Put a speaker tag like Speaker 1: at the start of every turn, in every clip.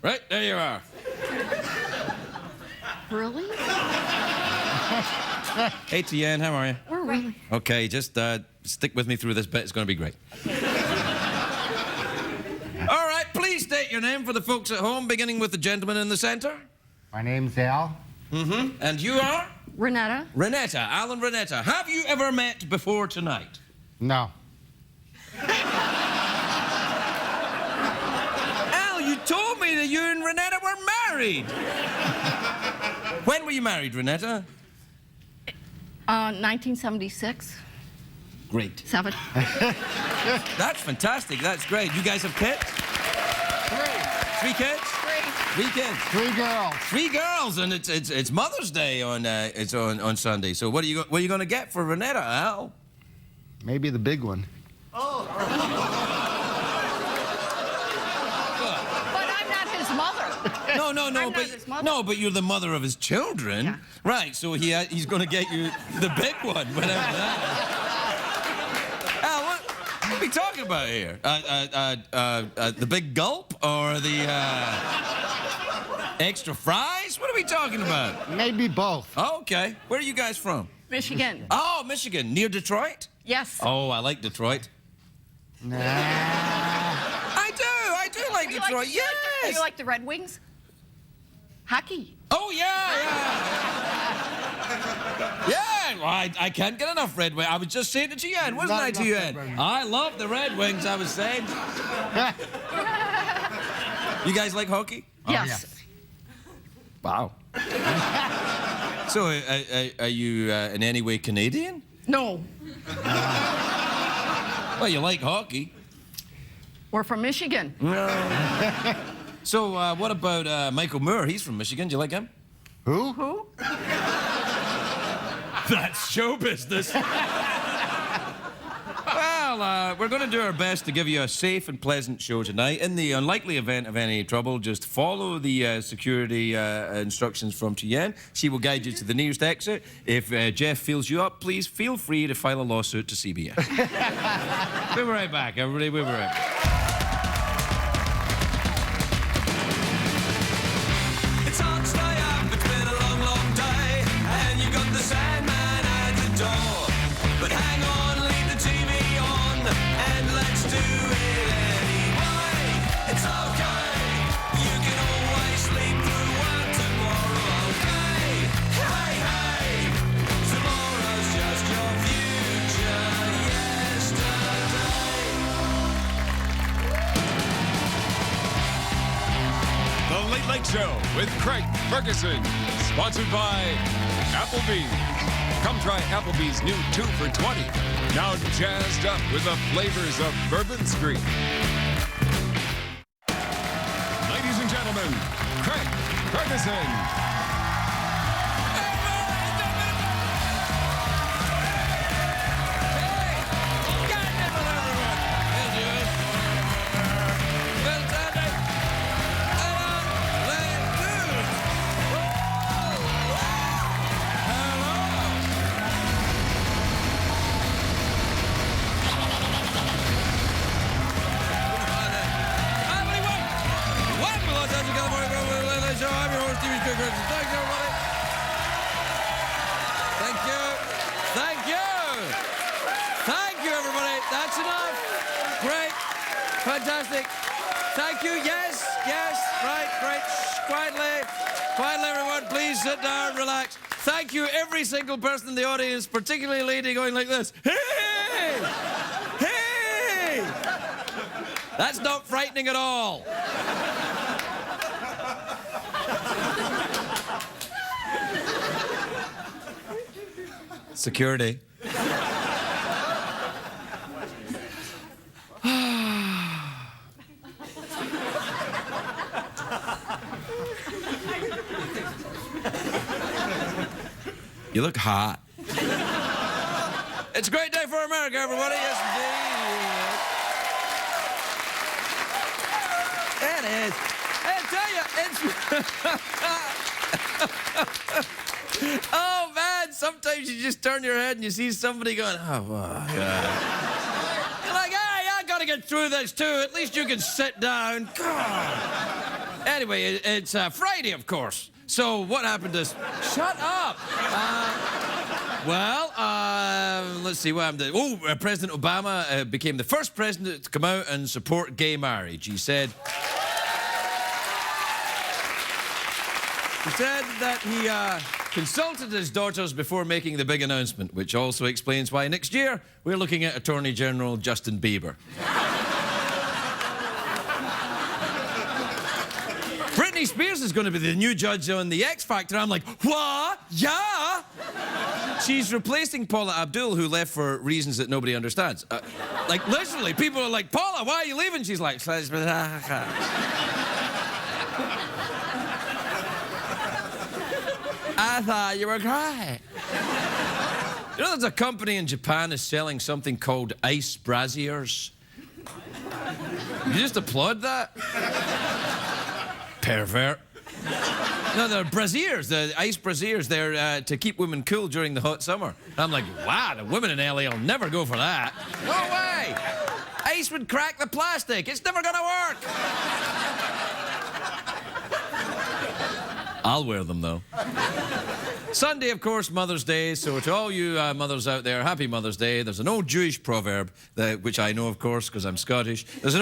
Speaker 1: Right, there you are.
Speaker 2: Really?
Speaker 1: Hey, Tian, how are you?
Speaker 2: We're really...
Speaker 1: Okay, just stick with me through this bit. It's going to be great. All right, please state your name for the folks at home, beginning with the gentleman in the center.
Speaker 3: My name's Al.
Speaker 1: Mm-hmm. And you are?
Speaker 2: Renetta?
Speaker 1: Renetta, Alan Renetta. Have you ever met before tonight?
Speaker 3: No.
Speaker 1: Al, you told me that you and Renetta were married. When were you married, Renetta?
Speaker 2: 1976.
Speaker 1: Great.
Speaker 2: 7.
Speaker 1: That's fantastic. That's great. You guys have kids? 3 kids? 3 kids.
Speaker 3: 3 girls.
Speaker 1: 3 girls, and it's Mother's Day on on Sunday. So what are you going to get for Renetta, Al?
Speaker 3: Maybe the big one.
Speaker 2: But I'm not his mother.
Speaker 1: No, but you're the mother of his children,
Speaker 2: Yeah.
Speaker 1: right? So he's going to get you the big one, whatever that is. Al, what are we talking about here? The big gulp or the extra fries? What are we talking about?
Speaker 3: Maybe both.
Speaker 1: Oh, okay. Where are you guys from?
Speaker 2: Michigan.
Speaker 1: Oh, Michigan, near Detroit.
Speaker 2: Yes.
Speaker 1: Oh, I like Detroit.
Speaker 3: Nah.
Speaker 1: I do like Detroit. Yes.
Speaker 2: Do you like the Red Wings? Hockey.
Speaker 1: Oh, yeah. Yeah, well, I can't get enough Red Wings. I was just saying it to Yan, wasn't I, to Yan? I love the Red Wings, I was saying. You guys like hockey?
Speaker 2: Yes.
Speaker 1: Wow. So, are you in any way Canadian?
Speaker 2: No.
Speaker 1: Well, you like hockey.
Speaker 2: We're from Michigan.
Speaker 1: So, what about Michael Moore? He's from Michigan. Do you like him?
Speaker 3: Who?
Speaker 2: Who?
Speaker 1: That's show business. Well, we're going to do our best to give you a safe and pleasant show tonight. In the unlikely event of any trouble, just follow the security instructions from Tian. She will guide you to the nearest exit. If Jeff feels you up, please feel free to file a lawsuit to CBS. We'll be right back, everybody. We'll be right back.
Speaker 4: It's hard to stay up, it's been a long, long day, and you got the Sandman at the door. But hang on, leave the TV on, and let's do it anyway. It's okay, you can always sleep through one tomorrow, okay? Hey, hey, tomorrow's just your future yesterday.
Speaker 5: The Late Late Show with Craig Ferguson, sponsored by Applebee's. Come try Applebee's new 2 for $20. Now jazzed up with the flavors of Bourbon Street. Ladies and gentlemen, Craig Ferguson.
Speaker 1: Thank you, everybody. That's enough. Great. Fantastic. Thank you. Yes. Right. Great. Shh, quietly, everyone. Please sit down, relax. Thank you, every single person in the audience, particularly a lady going like this. Hey! Hey! That's not frightening at all. Security. You look hot. It's a great day for America, everybody. Yes, indeed. It is. I tell you, it's... Oh, man, sometimes you just turn your head and you see somebody going, oh, wow. You're like, hey, I gotta get through this, too. At least you can sit down. God. Anyway, it's Friday, of course. So what happened is... Shut up! Let's see what happened. President Obama became the first president to come out and support gay marriage. He said that he consulted his daughters before making the big announcement, which also explains why next year we're looking at Attorney General Justin Bieber. Britney Spears is going to be the new judge on The X Factor. I'm like, what? Yeah? She's replacing Paula Abdul, who left for reasons that nobody understands. Like, literally, people are like, Paula, why are you leaving? She's like... I thought you were crying. You know, there's a company in Japan is selling something called ice brassiers. You just applaud that? Pervert. No, they're brassiers, the ice brassiers. They're to keep women cool during the hot summer. And I'm like, wow, the women in LA will never go for that. No way! Ice would crack the plastic. It's never gonna work. I'll wear them, though. Sunday, of course, Mother's Day. So to all you mothers out there, happy Mother's Day. There's an old Jewish proverb, which I know, of course, because I'm Scottish. There is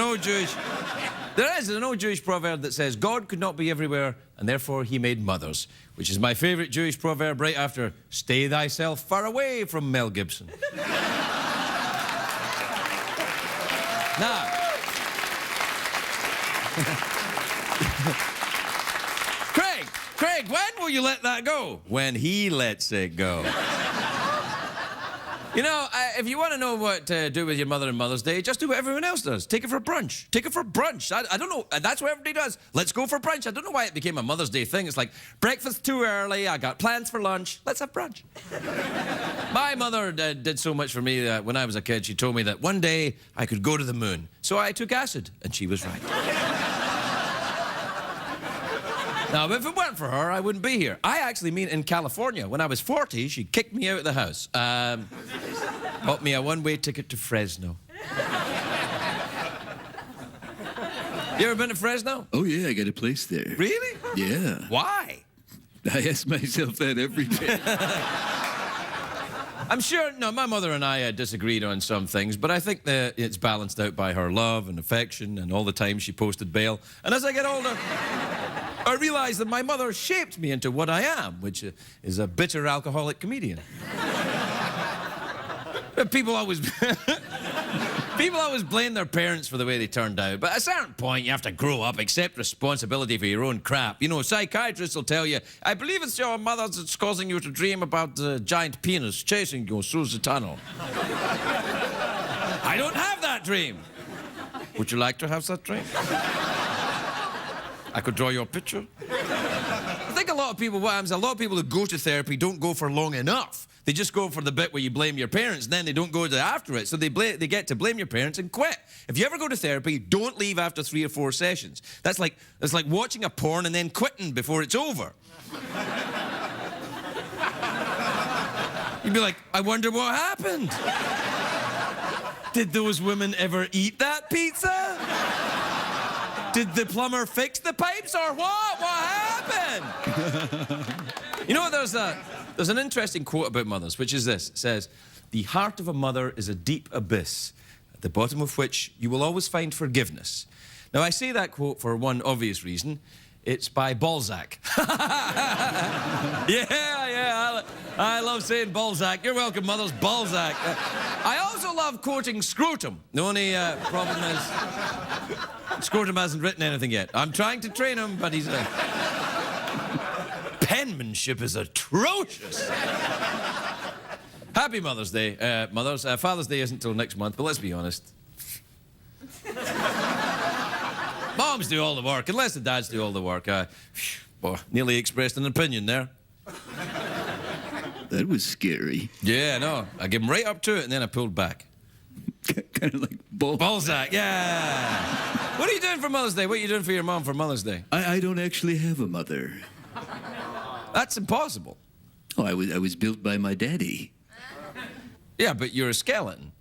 Speaker 1: an old Jewish proverb that says, God could not be everywhere, and therefore he made mothers, which is my favourite Jewish proverb right after, stay thyself far away from Mel Gibson. Now... Craig, when will you let that go? When he lets it go. You know, if you want to know what to do with your mother on Mother's Day, just do what everyone else does. Take her for brunch. Take her for brunch. I don't know. That's what everybody does. Let's go for brunch. I don't know why it became a Mother's Day thing. It's like, breakfast too early. I got plans for lunch. Let's have brunch. My mother did so much for me when I was a kid. She told me that one day I could go to the moon. So I took acid, and she was right. Now, if it weren't for her, I wouldn't be here. I actually mean in California. When I was 40, she kicked me out of the house. Bought me a one-way ticket to Fresno. You ever been to Fresno?
Speaker 6: Oh, yeah, I got a place there.
Speaker 1: Really?
Speaker 6: Yeah.
Speaker 1: Why?
Speaker 6: I ask myself that every day.
Speaker 1: I'm sure, no, my mother and I disagreed on some things, but I think that it's balanced out by her love and affection and all the time she posted bail. And as I get older... I realized that my mother shaped me into what I am, which is a bitter alcoholic comedian. People always blame their parents for the way they turned out, but at a certain point you have to grow up, accept responsibility for your own crap. You know, psychiatrists will tell you, I believe it's your mother that's causing you to dream about the giant penis chasing you through the tunnel. I don't have that dream. Would you like to have that dream? I could draw you a picture. I think a lot of people, what happens, a lot of people who go to therapy don't go for long enough. They just go for the bit where you blame your parents, and then they don't go to after it. So they get to blame your parents and quit. If you ever go to therapy, don't leave after 3 or 4 sessions. That's like watching a porn and then quitting before it's over. You'd be like, I wonder what happened. Did those women ever eat that pizza? Did the plumber fix the pipes or what? What happened? You know, there's an interesting quote about mothers, which is this. It says, the heart of a mother is a deep abyss, at the bottom of which you will always find forgiveness. Now, I say that quote for one obvious reason. It's by Balzac. Yeah, I love saying Balzac. You're welcome, mothers, Balzac. I also love quoting Scrotum. The only problem is Scrotum hasn't written anything yet. I'm trying to train him, but he's... penmanship is atrocious. Happy Mother's Day, mothers. Father's Day isn't till next month, but let's be honest. Moms do all the work, unless the dads do all the work. Boy, nearly expressed an opinion there.
Speaker 6: That was scary.
Speaker 1: Yeah, no. I gave him right up to it, and then I pulled back.
Speaker 6: Kind of like
Speaker 1: Balzac, yeah. What are you doing for Mother's Day? What are you doing for your mom for Mother's Day?
Speaker 6: I don't actually have a mother.
Speaker 1: That's impossible.
Speaker 6: Oh, I was built by my daddy.
Speaker 1: Yeah, but you're a skeleton.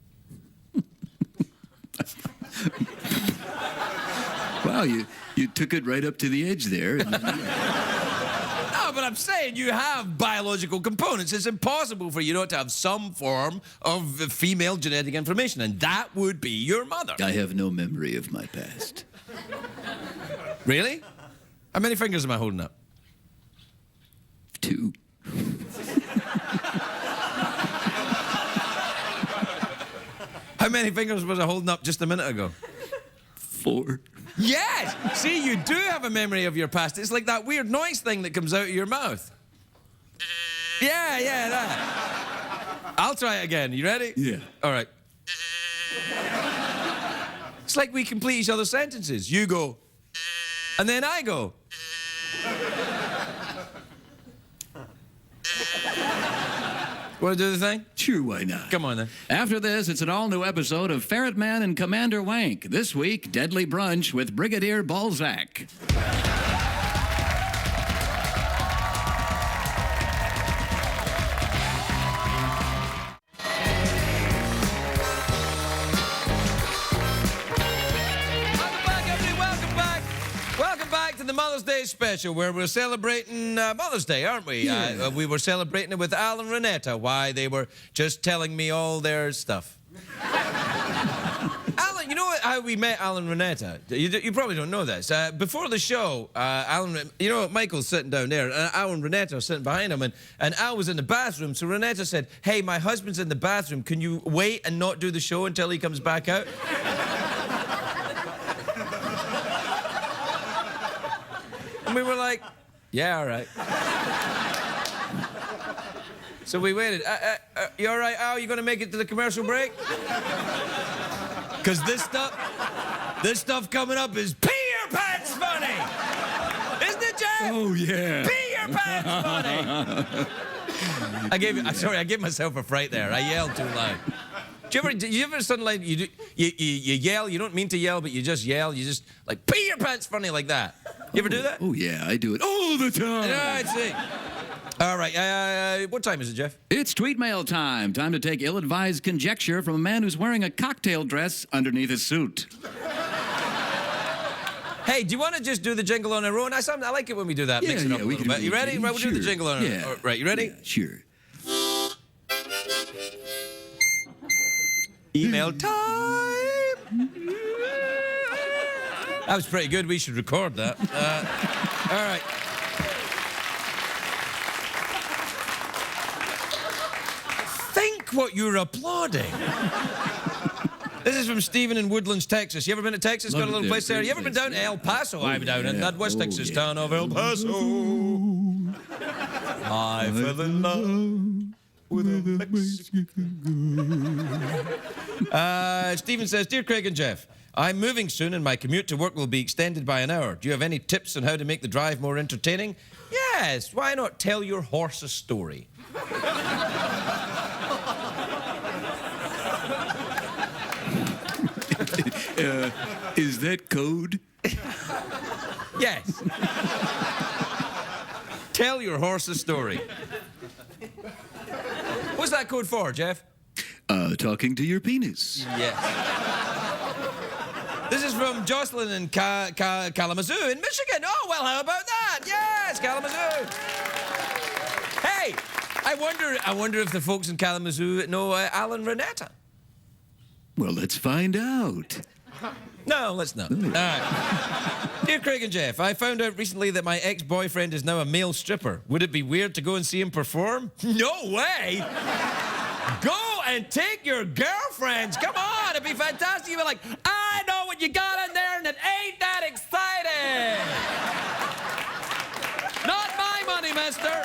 Speaker 6: Wow, You took it right up to the edge there.
Speaker 1: No, but I'm saying you have biological components. It's impossible for you not to have some form of female genetic information, and that would be your mother.
Speaker 6: I have no memory of my past.
Speaker 1: Really? How many fingers am I holding up?
Speaker 6: 2.
Speaker 1: How many fingers was I holding up just a minute ago?
Speaker 6: 4.
Speaker 1: Yes! See, you do have a memory of your past. It's like that weird noise thing that comes out of your mouth. Yeah, that. I'll try it again. You ready?
Speaker 6: Yeah.
Speaker 1: All right. It's like we complete each other's sentences. You go, and then I go. Want to do the thing?
Speaker 6: Sure, why not?
Speaker 1: Come on, then.
Speaker 6: After this, it's an all-new episode of Ferret Man and Commander Wank. This week, Deadly Brunch with Brigadier Balzac.
Speaker 1: The Mother's Day special, where we're celebrating Mother's Day, aren't we?
Speaker 6: Yeah.
Speaker 1: We were celebrating it with Al and Renetta. Why they were just telling me all their stuff. Alan, you know how we met Al and Renetta? You probably don't know this. Before the show, Alan, you know, Michael's sitting down there, and Al and Renetta are sitting behind him, and Al was in the bathroom, so Renetta said, "Hey, my husband's in the bathroom. Can you wait and not do the show until he comes back out?" And we were like, yeah, all right. So we waited. You all right, Al? You gonna make it to the commercial break? Because this stuff coming up is pee your pants funny! Isn't it, Jeff?
Speaker 6: Oh, yeah.
Speaker 1: Pee your pants funny! I gave myself a fright there. I yelled too loud. Do you ever suddenly, you yell, you don't mean to yell, but you just yell, you just, like, pee your pants funny like that? You ever do that?
Speaker 6: Oh, yeah, I do it all the time.
Speaker 1: Yeah, I see. All right, what time is it, Jeff?
Speaker 6: It's tweet mail time. Time to take ill-advised conjecture from a man who's wearing a cocktail dress underneath his suit.
Speaker 1: Hey, do you want to just do the jingle on our own? I like it when we do that, mix it up a little bit. You ready? Right, we'll do the jingle on our own.
Speaker 6: Yeah.
Speaker 1: Right, you ready?
Speaker 6: Yeah, sure.
Speaker 1: Email time. That was pretty good. We should record that. All right. Think what you're applauding. This is from Stephen in Woodlands, Texas. You ever been to Texas? Got a little place there. You ever been down to El Paso? I've been down in that West Texas town of El Paso. I fell in love with a Mexican girl. Stephen says, "Dear Craig and Jeff, I'm moving soon and my commute to work will be extended by an hour. Do you have any tips on how to make the drive more entertaining?" Yes, why not tell your horse a story?
Speaker 6: Is that code?
Speaker 1: Yes. Tell your horse a story. What's that code for, Jeff?
Speaker 6: Talking to your penis.
Speaker 1: Yes. This is from Jocelyn in Kalamazoo in Michigan. Oh, well, how about that? Yes, Kalamazoo. Hey, I wonder if the folks in Kalamazoo know Alan Renetta.
Speaker 6: Well, let's find out.
Speaker 1: No, let's not. All right. Dear Craig and Jeff, I found out recently that my ex-boyfriend is now a male stripper. Would it be weird to go and see him perform? No way! Go and take your girlfriends. Come on, it'd be fantastic. You'd be like, I know what you got in there, and it ain't that exciting. Not my money, mister.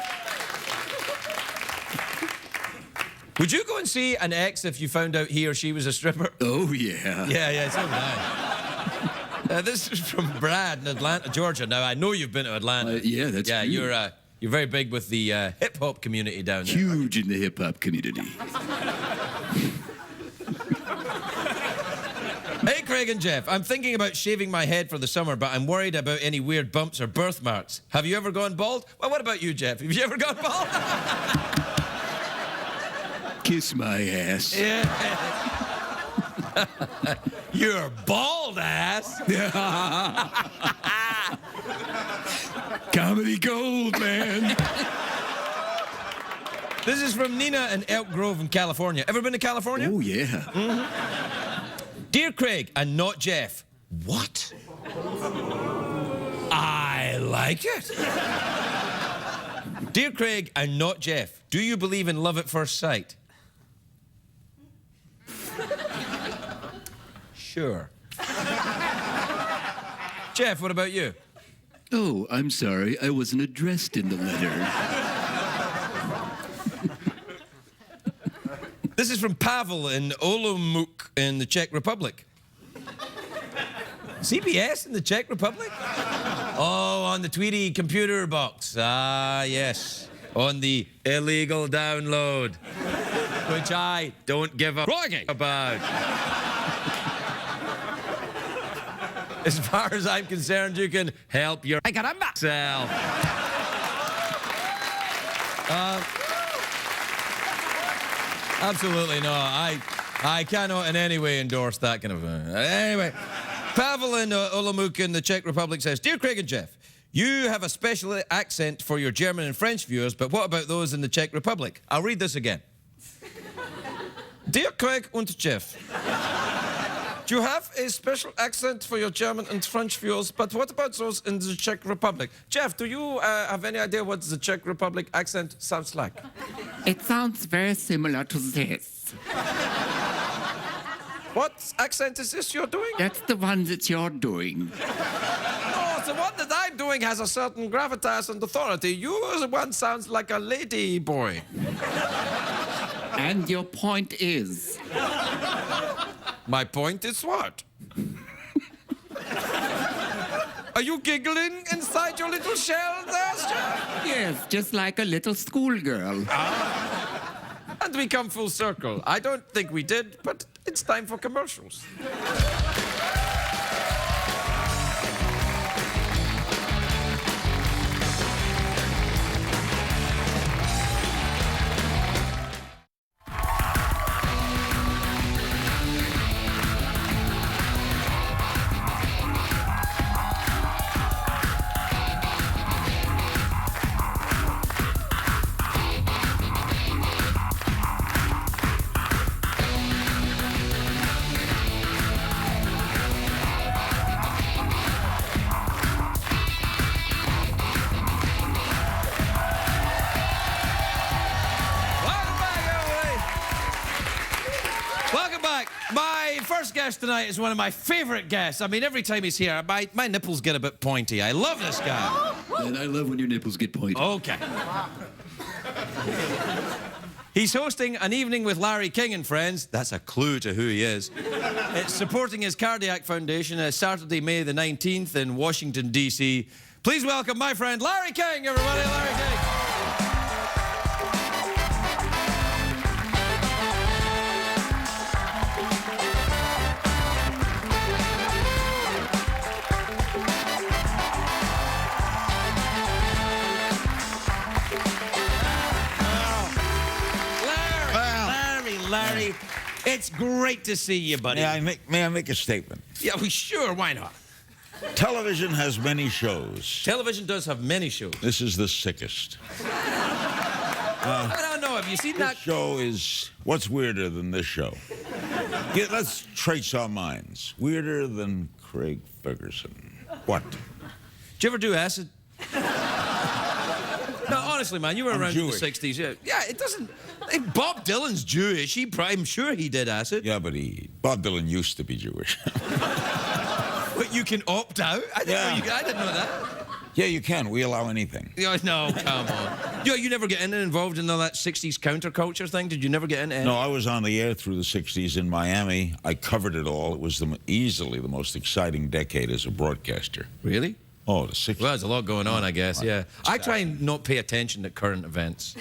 Speaker 1: Would you go and see an ex if you found out he or she was a stripper?
Speaker 6: Oh, yeah.
Speaker 1: Yeah, so would I. This is from Brad in Atlanta, Georgia. Now, I know you've been to Atlanta.
Speaker 6: Yeah, that's
Speaker 1: Yeah,
Speaker 6: true.
Speaker 1: you're very big with the hip-hop community down there.
Speaker 6: Huge in the hip-hop community.
Speaker 1: Hey, Craig and Jeff, I'm thinking about shaving my head for the summer, but I'm worried about any weird bumps or birthmarks. Have you ever gone bald? Well, what about you, Jeff? Have you ever gone bald?
Speaker 6: Kiss my ass.
Speaker 1: Yeah. You're bald ass.
Speaker 6: Comedy gold, man.
Speaker 1: This is from Nina in Elk Grove in California. Ever been to California?
Speaker 6: Oh, yeah.
Speaker 1: Dear Craig and not Jeff. What? I like it. Dear Craig and not Jeff, do you believe in love at first sight? Sure. Jeff, what about you?
Speaker 6: Oh, I'm sorry. I wasn't addressed in the letter.
Speaker 1: This is from Pavel in Olomouc in the Czech Republic. CBS in the Czech Republic? Oh, on the Tweety computer box. Ah, yes. On the illegal download, which I don't give a about. As far as I'm concerned, you can help yourself. Absolutely not. I cannot in any way endorse that kind of thing. Anyway, Pavel in Olomouc in the Czech Republic says, Dear Craig and Jeff, you have a special accent for your German and French viewers, but what about those in the Czech Republic? I'll read this again. Dear Craig and Jeff, you have a special accent for your German and French viewers, but what about those in the Czech Republic? Jeff, do you have any idea what the Czech Republic accent sounds like?
Speaker 2: It sounds very similar to this.
Speaker 1: What accent is this you're doing?
Speaker 2: That's the one that you're doing.
Speaker 1: Oh, the one that I'm doing has a certain gravitas and authority. Your one sounds like a lady boy.
Speaker 2: And your point is?
Speaker 1: My point is what? Are you giggling inside your little shell there, Jeff?
Speaker 2: Yes, just like a little schoolgirl.
Speaker 1: And we come full circle. I don't think we did, but it's time for commercials. Welcome back. My first guest tonight is one of my favorite guests. I mean, every time he's here, my nipples get a bit pointy. I love this guy.
Speaker 6: And I love when your nipples get pointy.
Speaker 1: Okay. He's hosting An Evening with Larry King and Friends. That's a clue to who he is. It's supporting his cardiac foundation Saturday, May the 19th in Washington, D.C. Please welcome my friend Larry King, everybody. Larry King. Larry, it's great to see you, buddy.
Speaker 7: May I make a statement?
Speaker 1: Yeah, well, sure, why not?
Speaker 7: Television has many shows.
Speaker 1: Television does have many shows.
Speaker 7: This is the sickest.
Speaker 1: I don't know, have you seen that?
Speaker 7: This show is... What's weirder than this show? Yeah, let's trace our minds. Weirder than Craig Ferguson. What?
Speaker 1: Did you ever do acid? No, honestly, man, you were around in the
Speaker 7: Jewish.
Speaker 1: 60s. Yeah, it doesn't... Bob Dylan's Jewish. I'm sure he did acid.
Speaker 7: Yeah, but Bob Dylan used to be Jewish.
Speaker 1: But you can opt out? I didn't know that.
Speaker 7: Yeah, you can. We allow anything.
Speaker 1: Yeah, no, come on. You never get involved in all that 60s counterculture thing? Did you never get into it?
Speaker 7: No, I was on the air through the 60s in Miami. I covered it all. It was easily the most exciting decade as a broadcaster.
Speaker 1: Really?
Speaker 7: Oh, the 60s.
Speaker 1: Well, there's a lot going on, I guess, yeah. I try and not pay attention to current events.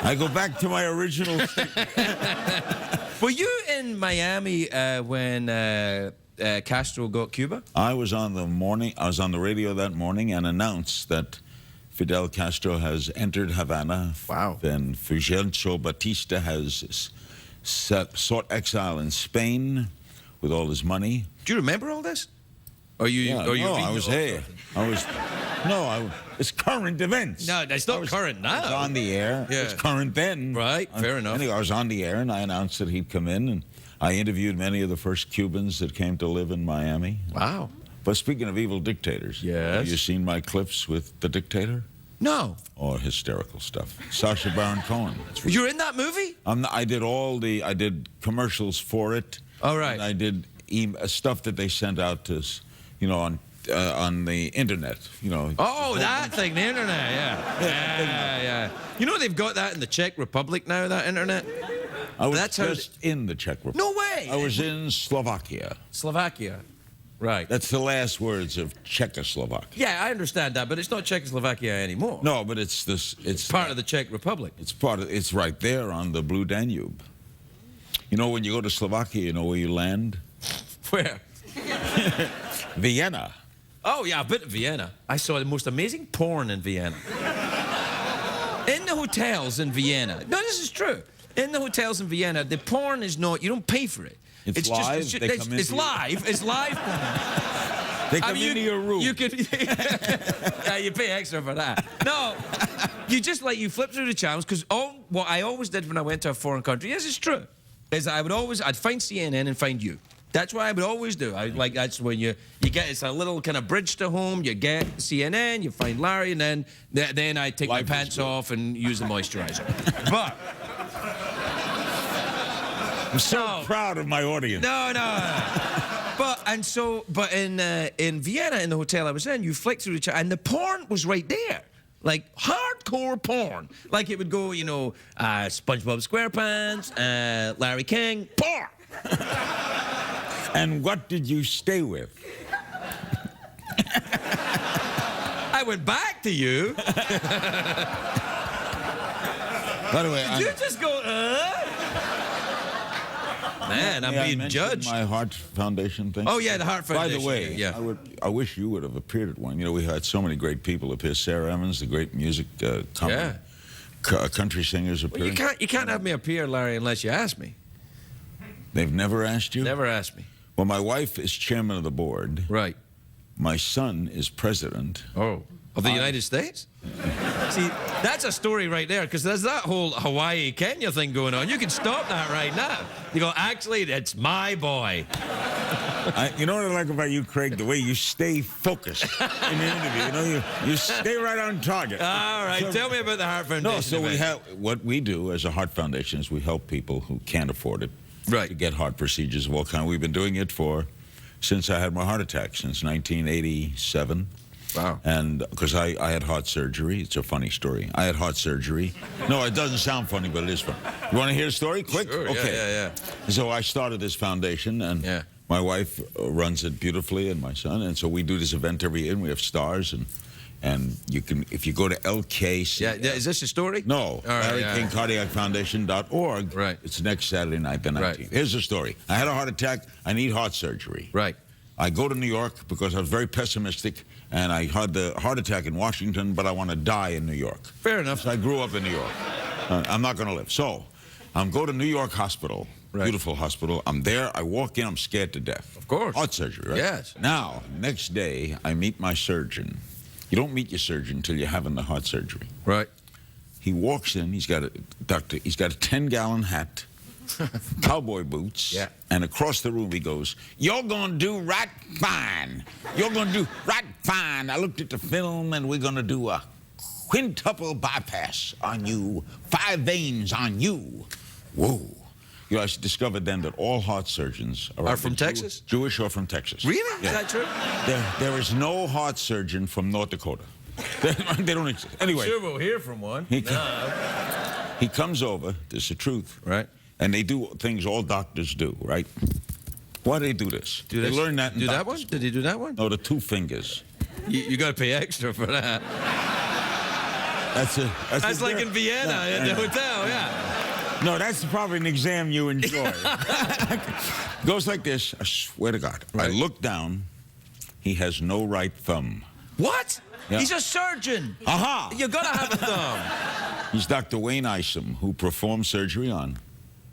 Speaker 7: I go back to my original...
Speaker 1: Were you in Miami when Castro got Cuba?
Speaker 7: I was on the radio that morning and announced that Fidel Castro has entered Havana.
Speaker 1: Wow.
Speaker 7: Then Fulgencio Batista has sought exile in Spain with all his money.
Speaker 1: Do you remember all this? Or you?
Speaker 7: Yeah,
Speaker 1: or you
Speaker 7: no,
Speaker 1: read
Speaker 7: I was
Speaker 1: it all?
Speaker 7: here. It's current events.
Speaker 1: No, it's not current now.
Speaker 7: I was on the air.
Speaker 1: Yeah.
Speaker 7: It's current then.
Speaker 1: Right, fair enough.
Speaker 7: Anyway, I was on the air, and I announced that he'd come in, and I interviewed many of the first Cubans that came to live in Miami.
Speaker 1: Wow.
Speaker 7: But speaking of evil dictators,
Speaker 1: Yes.
Speaker 7: have you seen my clips with the dictator?
Speaker 1: No.
Speaker 7: Oh, hysterical stuff. Sacha Baron Cohen.
Speaker 1: You're in that movie?
Speaker 7: I did commercials for it.
Speaker 1: All right.
Speaker 7: And I did stuff that they sent out to us, on the internet,
Speaker 1: Oh, that thing, the internet, yeah. You know they've got that in the Czech Republic now, that internet?
Speaker 7: I was
Speaker 1: That's how
Speaker 7: just in the Czech Republic.
Speaker 1: No way!
Speaker 7: I was in Slovakia.
Speaker 1: Slovakia. Right.
Speaker 7: That's the last words of Czechoslovakia.
Speaker 1: Yeah, I understand that, but it's not Czechoslovakia anymore.
Speaker 7: No, but it's
Speaker 1: Part of the Czech Republic.
Speaker 7: It's right there on the Blue Danube. You know, when you go to Slovakia, you know where you land?
Speaker 1: Where?
Speaker 7: Vienna.
Speaker 1: Oh, yeah, I've been to Vienna. I saw the most amazing porn in Vienna. In the hotels in Vienna. No, this is true. In the hotels in Vienna, the porn is not, you don't pay for it.
Speaker 7: It's live?
Speaker 1: It's live. It's live porn.
Speaker 7: They come into your room.
Speaker 1: You could, yeah, you pay extra for that. No, you flip through the channels, because what I always did when I went to a foreign country, yes, it's true, is I'd find CNN and find you. That's what I would always do. That's when you get, it's a little kind of bridge to home. You get CNN, you find Larry, and then I take my pants off and use the moisturizer. But
Speaker 7: I'm so proud of my audience.
Speaker 1: No. But in Vienna, in the hotel I was in, you flick through the channel, and the porn was right there. Like hardcore porn. Like it would go, SpongeBob SquarePants, Larry King, porn.
Speaker 7: And what did you stay with?
Speaker 1: I went back to you.
Speaker 7: By the way,
Speaker 1: You just go, Man, I'm being judged.
Speaker 7: My Heart Foundation thing.
Speaker 1: Oh, yeah, the Heart Foundation.
Speaker 7: By the way,
Speaker 1: yeah.
Speaker 7: I wish you would have appeared at one. We had so many great people appear. Sarah Evans, the great music country singers appearing.
Speaker 1: Well, you can't have me appear, Larry, unless you ask me.
Speaker 7: They've never asked you?
Speaker 1: Never asked me.
Speaker 7: Well, my wife is chairman of the board.
Speaker 1: Right.
Speaker 7: My son is president.
Speaker 1: Oh. Of the United States? See, that's a story right there, because there's that whole Hawaii-Kenya thing going on. You can stop that right now. You go, actually, it's my boy.
Speaker 7: You know what I like about you, Craig? The way you stay focused in the interview. You stay right on target.
Speaker 1: All right, tell me about the Heart Foundation.
Speaker 7: No, what we do as a Heart Foundation is we help people who can't afford it to get heart procedures of all kinds. We've been doing it since I had my heart attack, since 1987.
Speaker 1: Wow.
Speaker 7: And because I had heart surgery. It's a funny story. I had heart surgery. No, it doesn't sound funny, but it is funny. You want to hear a story? Quick?
Speaker 1: Sure,
Speaker 7: okay.
Speaker 1: Yeah.
Speaker 7: So I started this foundation, and my wife runs it beautifully, and my son. And so we do this event every year, and we have stars, and you can, if you go to LKC.
Speaker 1: Yeah, is this a story?
Speaker 7: No, LarryKingCardiacFoundation.org.
Speaker 1: Right.
Speaker 7: It's next Saturday night, the 19th.
Speaker 1: Right.
Speaker 7: Here's the story. I had a heart attack. I need heart surgery.
Speaker 1: Right.
Speaker 7: I go to New York because I was very pessimistic, and I had the heart attack in Washington, but I want to die in New York.
Speaker 1: Fair enough.
Speaker 7: So I grew up in New York. I'm not going to live. So I'm going to New York Hospital, beautiful hospital. I'm there. I walk in. I'm scared to death.
Speaker 1: Of course.
Speaker 7: Heart surgery, right?
Speaker 1: Yes.
Speaker 7: Now, next day, I meet my surgeon. You don't meet your surgeon until you're having the heart surgery.
Speaker 1: Right.
Speaker 7: He walks in. He's got a 10-gallon hat. Cowboy boots, and across the room he goes, "You're gonna do right fine. You're gonna do right fine. I looked at the film, and we're gonna do a quintuple bypass on you, 5 veins on you." Whoa. I discovered then that all heart surgeons
Speaker 1: are from Texas?
Speaker 7: Jewish or from Texas.
Speaker 1: Really?
Speaker 7: Yeah.
Speaker 1: Is that true?
Speaker 7: There is no heart surgeon from North Dakota. They don't exist. Anyway.
Speaker 1: I'm sure we'll hear from one.
Speaker 7: He comes over. This is the truth.
Speaker 1: Right.
Speaker 7: And they do things all doctors do, right? Why do they do this? They learn that in
Speaker 1: Do that
Speaker 7: doctor
Speaker 1: one?
Speaker 7: school.
Speaker 1: Did he do that one?
Speaker 7: No, the 2 fingers.
Speaker 1: You got to pay extra for that.
Speaker 7: That's
Speaker 1: like in Vienna in the hotel,
Speaker 7: No, that's probably an exam you enjoy. Goes like this. I swear to God. Right. I look down. He has no right thumb.
Speaker 1: What?
Speaker 7: Yeah.
Speaker 1: He's a surgeon.
Speaker 7: Aha!
Speaker 1: You got to have a thumb.
Speaker 7: He's Dr. Wayne Isom, who performed surgery on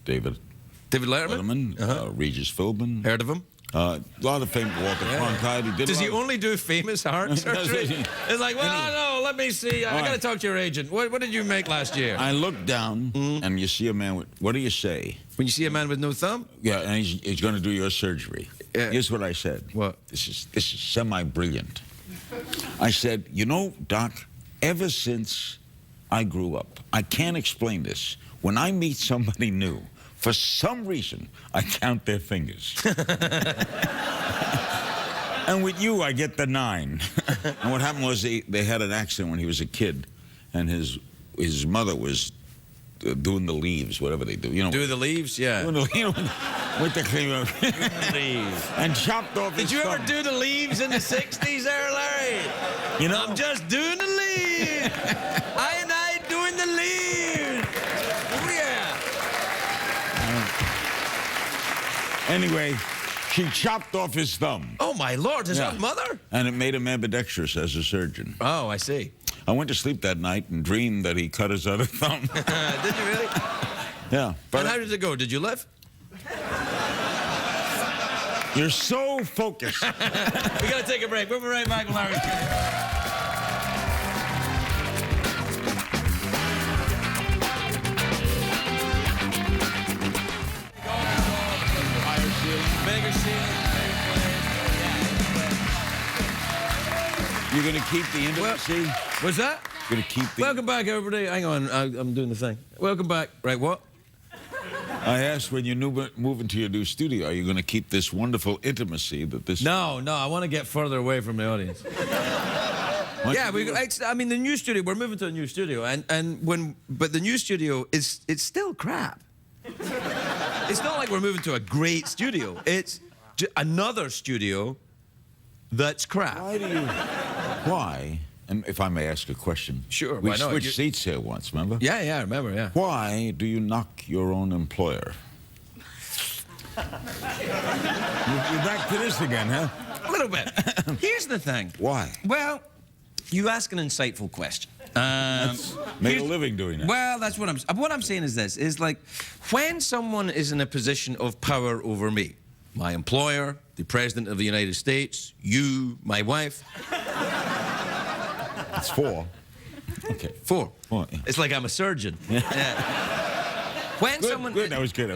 Speaker 7: David
Speaker 1: David Letterman?
Speaker 7: Regis Philbin.
Speaker 1: Heard of him?
Speaker 7: A lot of famous Walter Cronkite.
Speaker 1: Does he only do famous heart surgery? It's like, well, no, let me see. I got to talk to your agent. What did you make last year?
Speaker 7: I look down, and you see a man with, what do you say?
Speaker 1: When you see a man with no thumb?
Speaker 7: Yeah, and he's going to do your surgery.
Speaker 1: Yeah.
Speaker 7: Here's what I said.
Speaker 1: What?
Speaker 7: This is semi-brilliant. I said, you know, Doc, ever since I grew up, I can't explain this. When I meet somebody new, for some reason, I count their fingers. And with you, I get the 9. And what happened was they had an accident when he was a kid, and his mother was doing the leaves, whatever they do. You know,
Speaker 1: do the leaves? Yeah.
Speaker 7: With the cleaver.
Speaker 1: Leaves.
Speaker 7: And chopped off his
Speaker 1: Did you
Speaker 7: thumb.
Speaker 1: ever do the leaves in the 60s there, Larry?
Speaker 7: You know,
Speaker 1: I'm just doing the leaves. I doing the leaves. Oh, yeah.
Speaker 7: Anyway, she chopped off his thumb.
Speaker 1: Oh, my Lord. His own mother?
Speaker 7: And it made him ambidextrous as a surgeon.
Speaker 1: Oh, I see.
Speaker 7: I went to sleep that night and dreamed that he cut his other thumb.
Speaker 1: Did you really?
Speaker 7: Yeah. But
Speaker 1: And how did it go? Did you live?
Speaker 7: you're so focused.
Speaker 1: We got to take a break. We'll be right back with Larry. Bigger ceiling,
Speaker 7: You're going to keep the intimacy?
Speaker 1: What's that?
Speaker 7: You're going to keep the...
Speaker 1: Welcome back, everybody. Hang on, I'm doing the thing. Welcome back. Right, what?
Speaker 7: I asked when you move into your new studio, are you going to keep this wonderful intimacy that this...
Speaker 1: No, I want to get further away from the audience. Yeah, I mean, the new studio, we're moving to a new studio, but the new studio it's still crap. It's not like we're moving to a great studio. It's another studio that's crap.
Speaker 7: Why? And if I may ask a question.
Speaker 1: Sure,
Speaker 7: We
Speaker 1: why not?
Speaker 7: switched seats here once, remember?
Speaker 1: Yeah, I remember, yeah.
Speaker 7: Why do you knock your own employer? You're back to this again, huh?
Speaker 1: A little bit. Here's the thing.
Speaker 7: Why?
Speaker 1: Well, you ask an insightful question.
Speaker 7: Made a living doing it.
Speaker 1: Well, that's what I'm saying is this, is like, when someone is in a position of power over me, my employer, the President of the United States, you, my wife.
Speaker 7: It's 4. Okay.
Speaker 1: 4.
Speaker 7: 4. Yeah.
Speaker 1: It's like I'm a surgeon. Yeah. When someone...
Speaker 7: Good, that was good.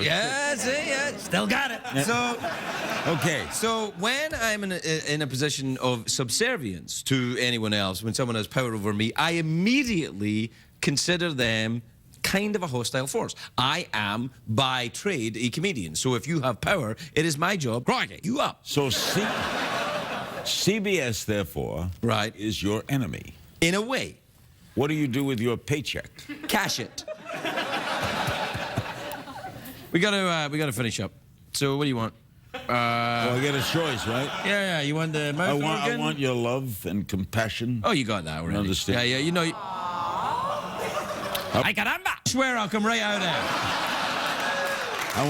Speaker 1: Still got it.
Speaker 7: Yeah.
Speaker 1: So...
Speaker 7: Okay.
Speaker 1: So when I'm in a position of subservience to anyone else, when someone has power over me, I immediately consider them kind of a hostile force. I am, by trade, a comedian. So if you have power, it is my job, crikey, you up.
Speaker 7: So CBS, therefore,
Speaker 1: Right.
Speaker 7: is your enemy.
Speaker 1: In a way.
Speaker 7: What do you do with your paycheck?
Speaker 1: Cash it. We gotta finish up. So what do you want?
Speaker 7: Well, I get a choice, right?
Speaker 1: Yeah, you want the mouth
Speaker 7: I
Speaker 1: organ?
Speaker 7: want your love and compassion.
Speaker 1: Oh, you got that already.
Speaker 7: Understand.
Speaker 1: Yeah, you know... Ay, caramba! I swear I'll come right out there.
Speaker 7: I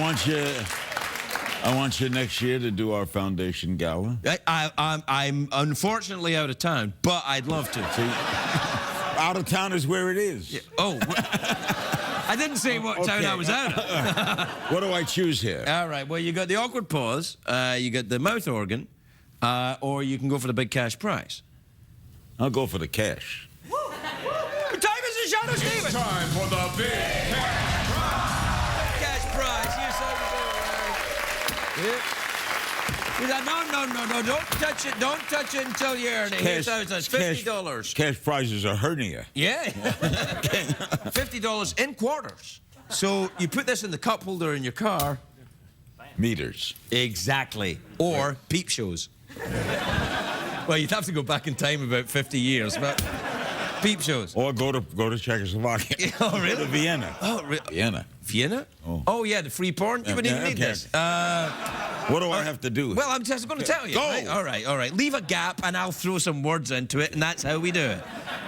Speaker 7: want you next year to do our foundation gala.
Speaker 1: I'm unfortunately out of town, but I'd love to.
Speaker 7: See, out of town is where it is.
Speaker 1: Yeah. Oh, I didn't say what town I was out of.
Speaker 7: What do I choose here?
Speaker 1: All right, well, you got the awkward pause, you got the mouth organ, or you can go for the big cash prize.
Speaker 7: I'll go for the cash.
Speaker 1: What time is it, Shadow Stevens?
Speaker 5: Time for the big cash prize.
Speaker 1: Cash prize. Here's how we do it. No, don't touch it. Don't touch it until you earn it. Here's how it says, $50.
Speaker 7: Cash prizes are hernia.
Speaker 1: Yeah. $50 in quarters. So you put this in the cup holder in your car.
Speaker 7: Meters.
Speaker 1: Exactly. Or peep shows. Well, you'd have to go back in time about 50 years, but peep shows.
Speaker 7: Or go to Czechoslovakia.
Speaker 1: Oh, really?
Speaker 7: To Vienna.
Speaker 1: Oh, really?
Speaker 7: Vienna.
Speaker 1: Vienna?
Speaker 7: Oh.
Speaker 1: Yeah, the free porn. You wouldn't even need
Speaker 7: okay.
Speaker 1: this.
Speaker 7: What do I have to do?
Speaker 1: Well, I'm just going to tell you.
Speaker 7: Go.
Speaker 1: Right? All right. Leave a gap, and I'll throw some words into it, and that's how we do it.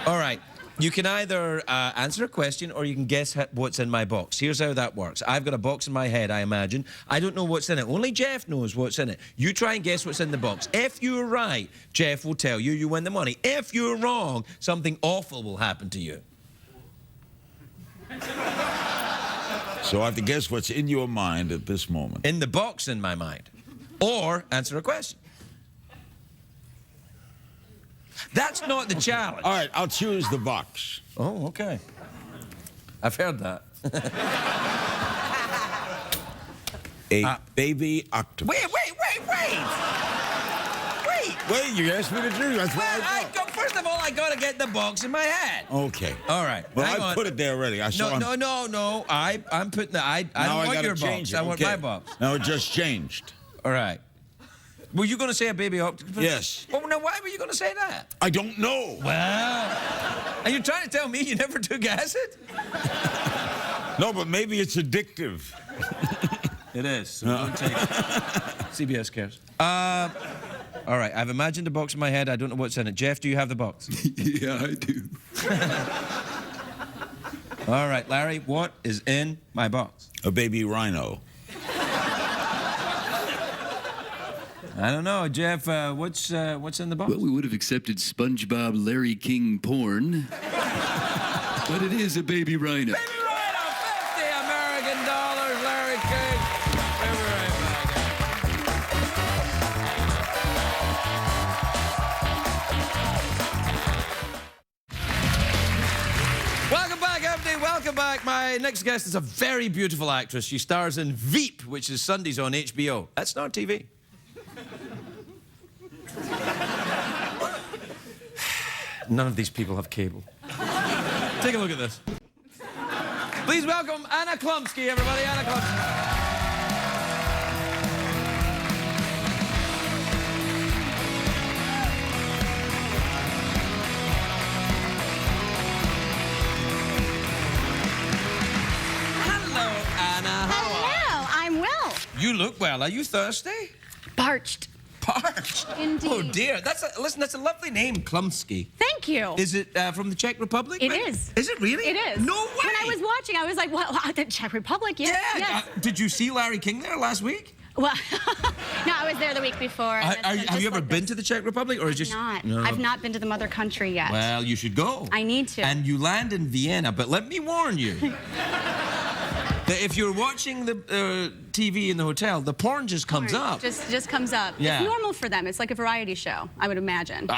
Speaker 1: All right. You can either answer a question or you can guess what's in my box. Here's how that works. I've got a box in my head, I imagine. I don't know what's in it. Only Jeff knows what's in it. You try and guess what's in the box. If you're right, Jeff will tell you, you win the money. If you're wrong, something awful will happen to you.
Speaker 7: So I have to guess what's in your mind at this moment.
Speaker 1: In the box in my mind. Or answer a question. That's not the challenge.
Speaker 7: All right, I'll choose the box.
Speaker 1: Oh, okay. I've heard that.
Speaker 7: A baby octopus.
Speaker 1: Wait.
Speaker 7: Wait, you asked me to choose. That's why I thought.
Speaker 1: First of all, I got to get the box in my head.
Speaker 7: Okay.
Speaker 1: All right.
Speaker 7: Well,
Speaker 1: hang
Speaker 7: I
Speaker 1: on.
Speaker 7: put it there already. I saw
Speaker 1: No. I'm putting the... I don't want your box. I want my box.
Speaker 7: Now it just changed.
Speaker 1: All right. Were you going to say a baby octopus?
Speaker 7: Yes.
Speaker 1: Well, now why were you going to say that?
Speaker 7: I don't know.
Speaker 1: Well, are you trying to tell me you never took acid?
Speaker 7: No, but maybe it's addictive.
Speaker 1: It is. So don't take it. CBS cares. All right, I've imagined a box in my head. I don't know what's in it. Jeff, do you have the box?
Speaker 6: Yeah, I do.
Speaker 1: All right, Larry, what is in my box?
Speaker 7: A baby rhino.
Speaker 1: I don't know, Jeff. What's in the box?
Speaker 6: Well, we would have accepted SpongeBob Larry King porn. But it is a baby rhino.
Speaker 1: Baby rhino, $50 American dollars, Larry King. We'll be right back. Welcome back, everybody. Welcome back. My next guest is a very beautiful actress. She stars in Veep, which is Sundays on HBO. That's not TV. None of these people have cable. Take a look at this. Please welcome Anna Khumsky, everybody. Anna Khumsky. Hello, Anna. How are
Speaker 8: Hello, I'm well.
Speaker 1: you? You look well. Are you thirsty?
Speaker 8: Parched.
Speaker 1: Parched.
Speaker 8: Indeed.
Speaker 1: Oh dear. Listen. That's a lovely name, Chlumsky.
Speaker 8: Thank you.
Speaker 1: Is it from the Czech Republic?
Speaker 8: It
Speaker 1: maybe?
Speaker 8: is.
Speaker 1: Is it really?
Speaker 8: It is.
Speaker 1: No way.
Speaker 8: When I was watching, I was like, well, the Czech Republic, yes,
Speaker 1: Yeah.
Speaker 8: yes.
Speaker 1: Did you see Larry King there last week?
Speaker 8: Well, no, I was there the week before. and
Speaker 1: Have you ever been to the Czech Republic, or is just
Speaker 8: Not.
Speaker 1: No.
Speaker 8: I've not been to the mother country yet.
Speaker 1: Well, you should go.
Speaker 8: I need to.
Speaker 1: And you land in Vienna, but let me warn you that if you're watching the TV in the hotel, the porn just comes up.
Speaker 8: Just comes up.
Speaker 1: Yeah.
Speaker 8: It's normal for them. It's like a variety show, I would imagine.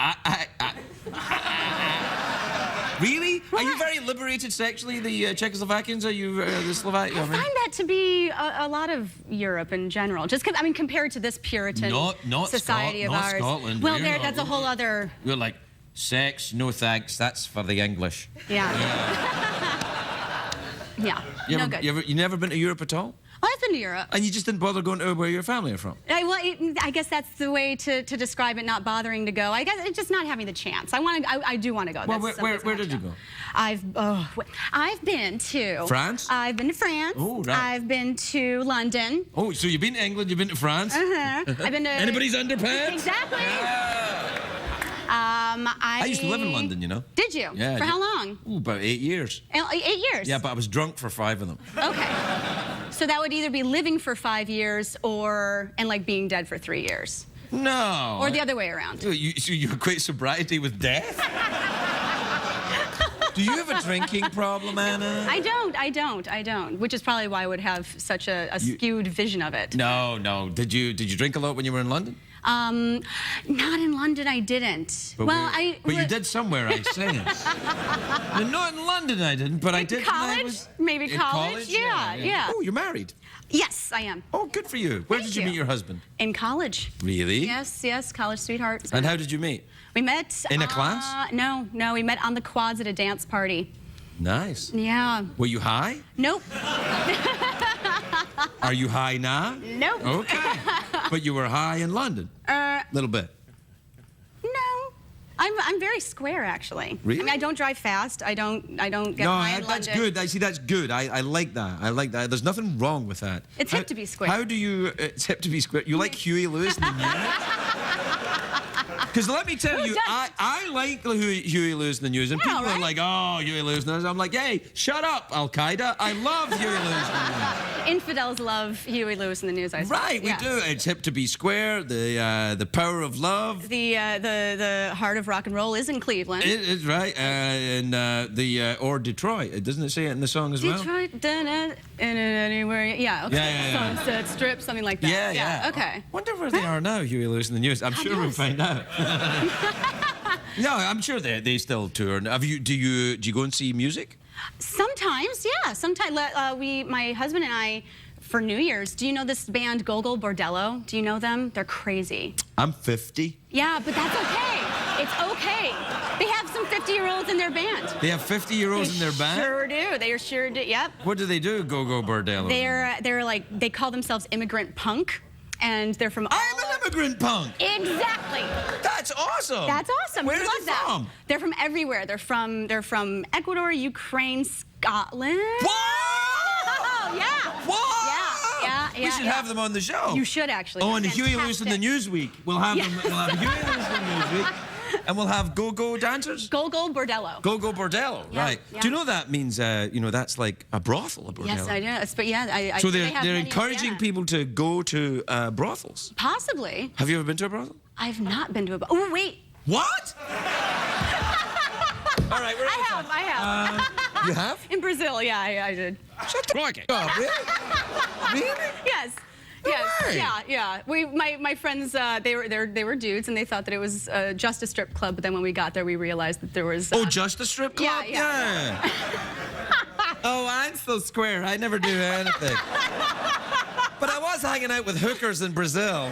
Speaker 1: Really?
Speaker 8: Well,
Speaker 1: Are you very liberated sexually, the Czechoslovakians? Are you the Slovak?
Speaker 8: I find that to be a lot of Europe in general. Just, I mean, compared to this Puritan society of ours.
Speaker 1: Scotland.
Speaker 8: Well,
Speaker 1: We're
Speaker 8: that's a whole other.
Speaker 1: We're like, sex, no thanks. That's for the English.
Speaker 8: Yeah. Yeah. No good.
Speaker 1: You never been to Europe at all?
Speaker 8: Oh, I've been to Europe.
Speaker 1: And you just didn't bother going to where your family are from?
Speaker 8: I guess that's the way to describe it, not bothering to go. I guess it's just not having the chance. I do want to go.
Speaker 1: Well,
Speaker 8: That's
Speaker 1: where did you go?
Speaker 8: I've been to...
Speaker 1: France?
Speaker 8: I've been to France.
Speaker 1: Oh, right.
Speaker 8: I've been to London.
Speaker 1: Oh, so you've been to England, you've been to France?
Speaker 8: Uh-huh. I've been to...
Speaker 1: Anybody's underpants?
Speaker 8: Exactly.
Speaker 1: I used to live in London, you know.
Speaker 8: Did you?
Speaker 1: Yeah.
Speaker 8: For how long?
Speaker 1: Ooh, about 8 years.
Speaker 8: 8 years?
Speaker 1: Yeah, but I was drunk for 5 of them.
Speaker 8: Okay. So that would either be living for 5 years and like being dead for 3 years.
Speaker 1: No.
Speaker 8: Or the other way around.
Speaker 1: So you equate sobriety with death? Do you have a drinking problem, Anna?
Speaker 8: I don't. Which is probably why I would have such a skewed vision of it.
Speaker 1: No. Did you drink a lot when you were in London?
Speaker 8: Not in London, I didn't.
Speaker 1: But you did somewhere, I say. No, not in London, I didn't, but I did.
Speaker 8: College? Maybe
Speaker 1: in
Speaker 8: college? Yeah.
Speaker 1: Oh, you're married?
Speaker 8: Yes, I am.
Speaker 1: Oh, good for you. Where
Speaker 8: Thank
Speaker 1: did you meet your husband?
Speaker 8: In college.
Speaker 1: Really?
Speaker 8: Yes, college sweetheart.
Speaker 1: And how did you meet?
Speaker 8: We met...
Speaker 1: In a class?
Speaker 8: No, we met on the quads at a dance party.
Speaker 1: Nice.
Speaker 8: Yeah.
Speaker 1: Were you high?
Speaker 8: Nope.
Speaker 1: Are you high now?
Speaker 8: Nope.
Speaker 1: Okay. But you were high in London? A little bit.
Speaker 8: No. I'm very square, actually.
Speaker 1: Really?
Speaker 8: I mean, I don't drive fast. I don't get high in
Speaker 1: that's
Speaker 8: London.
Speaker 1: good. I see, that's good. I like that. I like that. There's nothing wrong with that.
Speaker 8: It's hip to be square.
Speaker 1: How do you... It's hip to be square. You like Huey Lewis in the Unit? Because let me tell you,
Speaker 8: doesn't?
Speaker 1: I like Huey Lewis in the News, and
Speaker 8: Yeah,
Speaker 1: people are
Speaker 8: right?
Speaker 1: like, oh, Huey Lewis in the News. I'm like, hey, shut up, Al-Qaeda. I love Huey Lewis in the News.
Speaker 8: Infidels love Huey Lewis in the News, I suppose.
Speaker 1: Right, we
Speaker 8: Yeah.
Speaker 1: do. It's hip to be square, the power of love.
Speaker 8: The heart of rock and roll is in Cleveland.
Speaker 1: It is right, or Detroit. Doesn't it say it in the song as well?
Speaker 8: Detroit, anywhere. Yeah, okay.
Speaker 1: Yeah.
Speaker 8: Sunset Strip, something like that.
Speaker 1: Yeah.
Speaker 8: Okay.
Speaker 1: Wonder where they are now, Huey Lewis in the News. I'm sure we'll
Speaker 8: knows?
Speaker 1: find out. No, I'm sure they still tour. Do you go and see music?
Speaker 8: Sometimes, yeah. Sometimes my husband and I, for New Year's, do you know this band Gogol Bordello? Do you know them? They're crazy.
Speaker 1: I'm 50.
Speaker 8: Yeah, but that's okay. It's okay. They have some 50-year-olds in their band.
Speaker 1: They have 50-year-olds in their band?
Speaker 8: Sure do. They sure do. Yep.
Speaker 1: What do they do, Go-Go Bordello?
Speaker 8: They're like, they call themselves immigrant punk, and they're from.
Speaker 1: I'm an immigrant punk.
Speaker 8: Exactly.
Speaker 1: That's awesome.
Speaker 8: That's awesome.
Speaker 1: Where
Speaker 8: We
Speaker 1: are
Speaker 8: love
Speaker 1: they
Speaker 8: that.
Speaker 1: from?
Speaker 8: They're from everywhere. They're from Ecuador, Ukraine, Scotland.
Speaker 1: What?
Speaker 8: Oh, yeah.
Speaker 1: What?
Speaker 8: Yeah.
Speaker 1: We should have them on the show.
Speaker 8: You should actually.
Speaker 1: Oh,
Speaker 8: They're
Speaker 1: and Huey Lewis in the
Speaker 8: fantastic.
Speaker 1: Newsweek. We'll have
Speaker 8: Yeah.
Speaker 1: them. We'll have Huey Lewis in the Newsweek, and we'll have go-go dancers.
Speaker 8: Gogol Bordello.
Speaker 1: Go-go bordello,
Speaker 8: Yeah,
Speaker 1: right?
Speaker 8: yeah.
Speaker 1: Do you know that means that's like a brothel, a bordello?
Speaker 8: Yes, I do. But yeah, I
Speaker 1: So
Speaker 8: they
Speaker 1: they're
Speaker 8: have many in
Speaker 1: encouraging
Speaker 8: Vienna.
Speaker 1: people to go to brothels.
Speaker 8: Possibly.
Speaker 1: Have you ever been to a brothel?
Speaker 8: I've not been to a. Oh wait.
Speaker 1: What? All right, we're
Speaker 8: I have.
Speaker 1: You have?
Speaker 8: In Brazil, yeah, I did.
Speaker 1: Shut the fuck up, really? Really?
Speaker 8: Yes. Yes.
Speaker 1: way.
Speaker 8: Yeah. My friends, they were dudes, and they thought that it was just a strip club. But then when we got there, we realized that there was.
Speaker 1: Oh, just a strip club?
Speaker 8: Yeah.
Speaker 1: Oh, I'm so square. I never do anything. But I was hanging out with hookers in Brazil.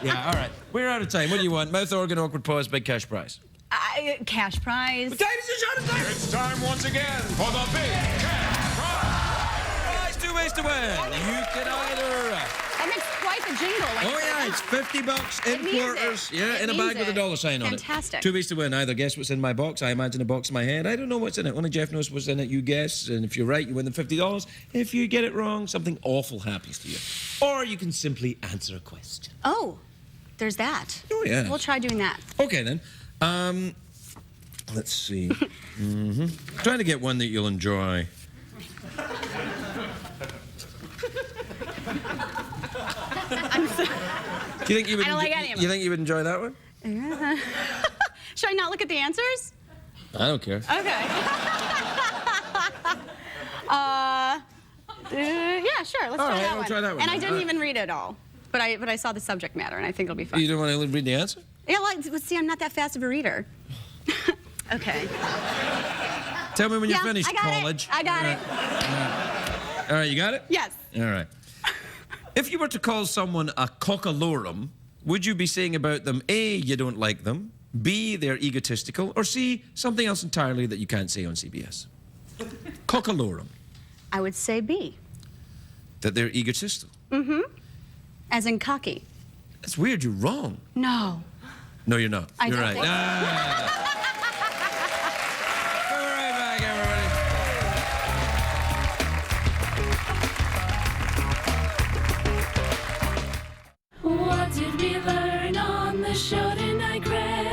Speaker 1: Yeah, all right. We're out of time. What do you want? Mouth organ, awkward pause, big cash prize.
Speaker 8: Cash prize.
Speaker 5: It's time once again for the big cash prize.
Speaker 1: Prize, 2 ways to win. You can either.
Speaker 8: That makes quite the jingle.
Speaker 1: Oh yeah, it's $50 in
Speaker 8: It means
Speaker 1: quarters.
Speaker 8: it.
Speaker 1: Yeah,
Speaker 8: It
Speaker 1: in a
Speaker 8: means
Speaker 1: bag with a
Speaker 8: it.
Speaker 1: dollar sign on it.
Speaker 8: Fantastic.
Speaker 1: 2 ways to win. Either guess what's in my box. I imagine a box in my head. I don't know what's in it. Only Jeff knows what's in it. You guess, and if you're right, you win the $50. If you get it wrong, something awful happens to you. Or you can simply answer a question.
Speaker 8: Oh, there's that.
Speaker 1: Oh yeah.
Speaker 8: We'll try doing that.
Speaker 1: Okay then. Let's see. Trying to get one that you'll enjoy. Do you think you would?
Speaker 8: I don't like any of them.
Speaker 1: You think you would enjoy that one?
Speaker 8: Should I not look at the answers?
Speaker 1: I don't care.
Speaker 8: Okay. Yeah, sure. Let's
Speaker 1: All
Speaker 8: try
Speaker 1: right,
Speaker 8: that
Speaker 1: we'll
Speaker 8: one.
Speaker 1: try that one
Speaker 8: And I
Speaker 1: then.
Speaker 8: didn't
Speaker 1: All right.
Speaker 8: even read it all, but I saw the subject matter, and I think it'll be fun.
Speaker 1: You don't want to read the answer?
Speaker 8: Yeah, well, see, I'm not that fast of a reader. Okay.
Speaker 1: Tell me when you're
Speaker 8: Yeah,
Speaker 1: finished,
Speaker 8: I got
Speaker 1: college.
Speaker 8: it. I got it.
Speaker 1: All right, you got it?
Speaker 8: Yes.
Speaker 1: All right. If you were to call someone a cockalorum, would you be saying about them, A, you don't like them, B, they're egotistical, or C, something else entirely that you can't say on CBS? Cockalorum.
Speaker 8: I would say B.
Speaker 1: That they're egotistical.
Speaker 8: As in cocky.
Speaker 1: That's weird, you're wrong.
Speaker 8: No.
Speaker 1: No, you're not.
Speaker 8: I
Speaker 1: You're
Speaker 8: don't
Speaker 1: right.
Speaker 8: think so.
Speaker 1: We'll be right back, everybody.
Speaker 9: What did we learn on the show tonight, Greg?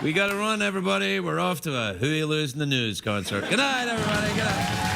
Speaker 1: We gotta run, everybody. We're off to a Huey Lewis in the News concert. Good night, everybody. Good night.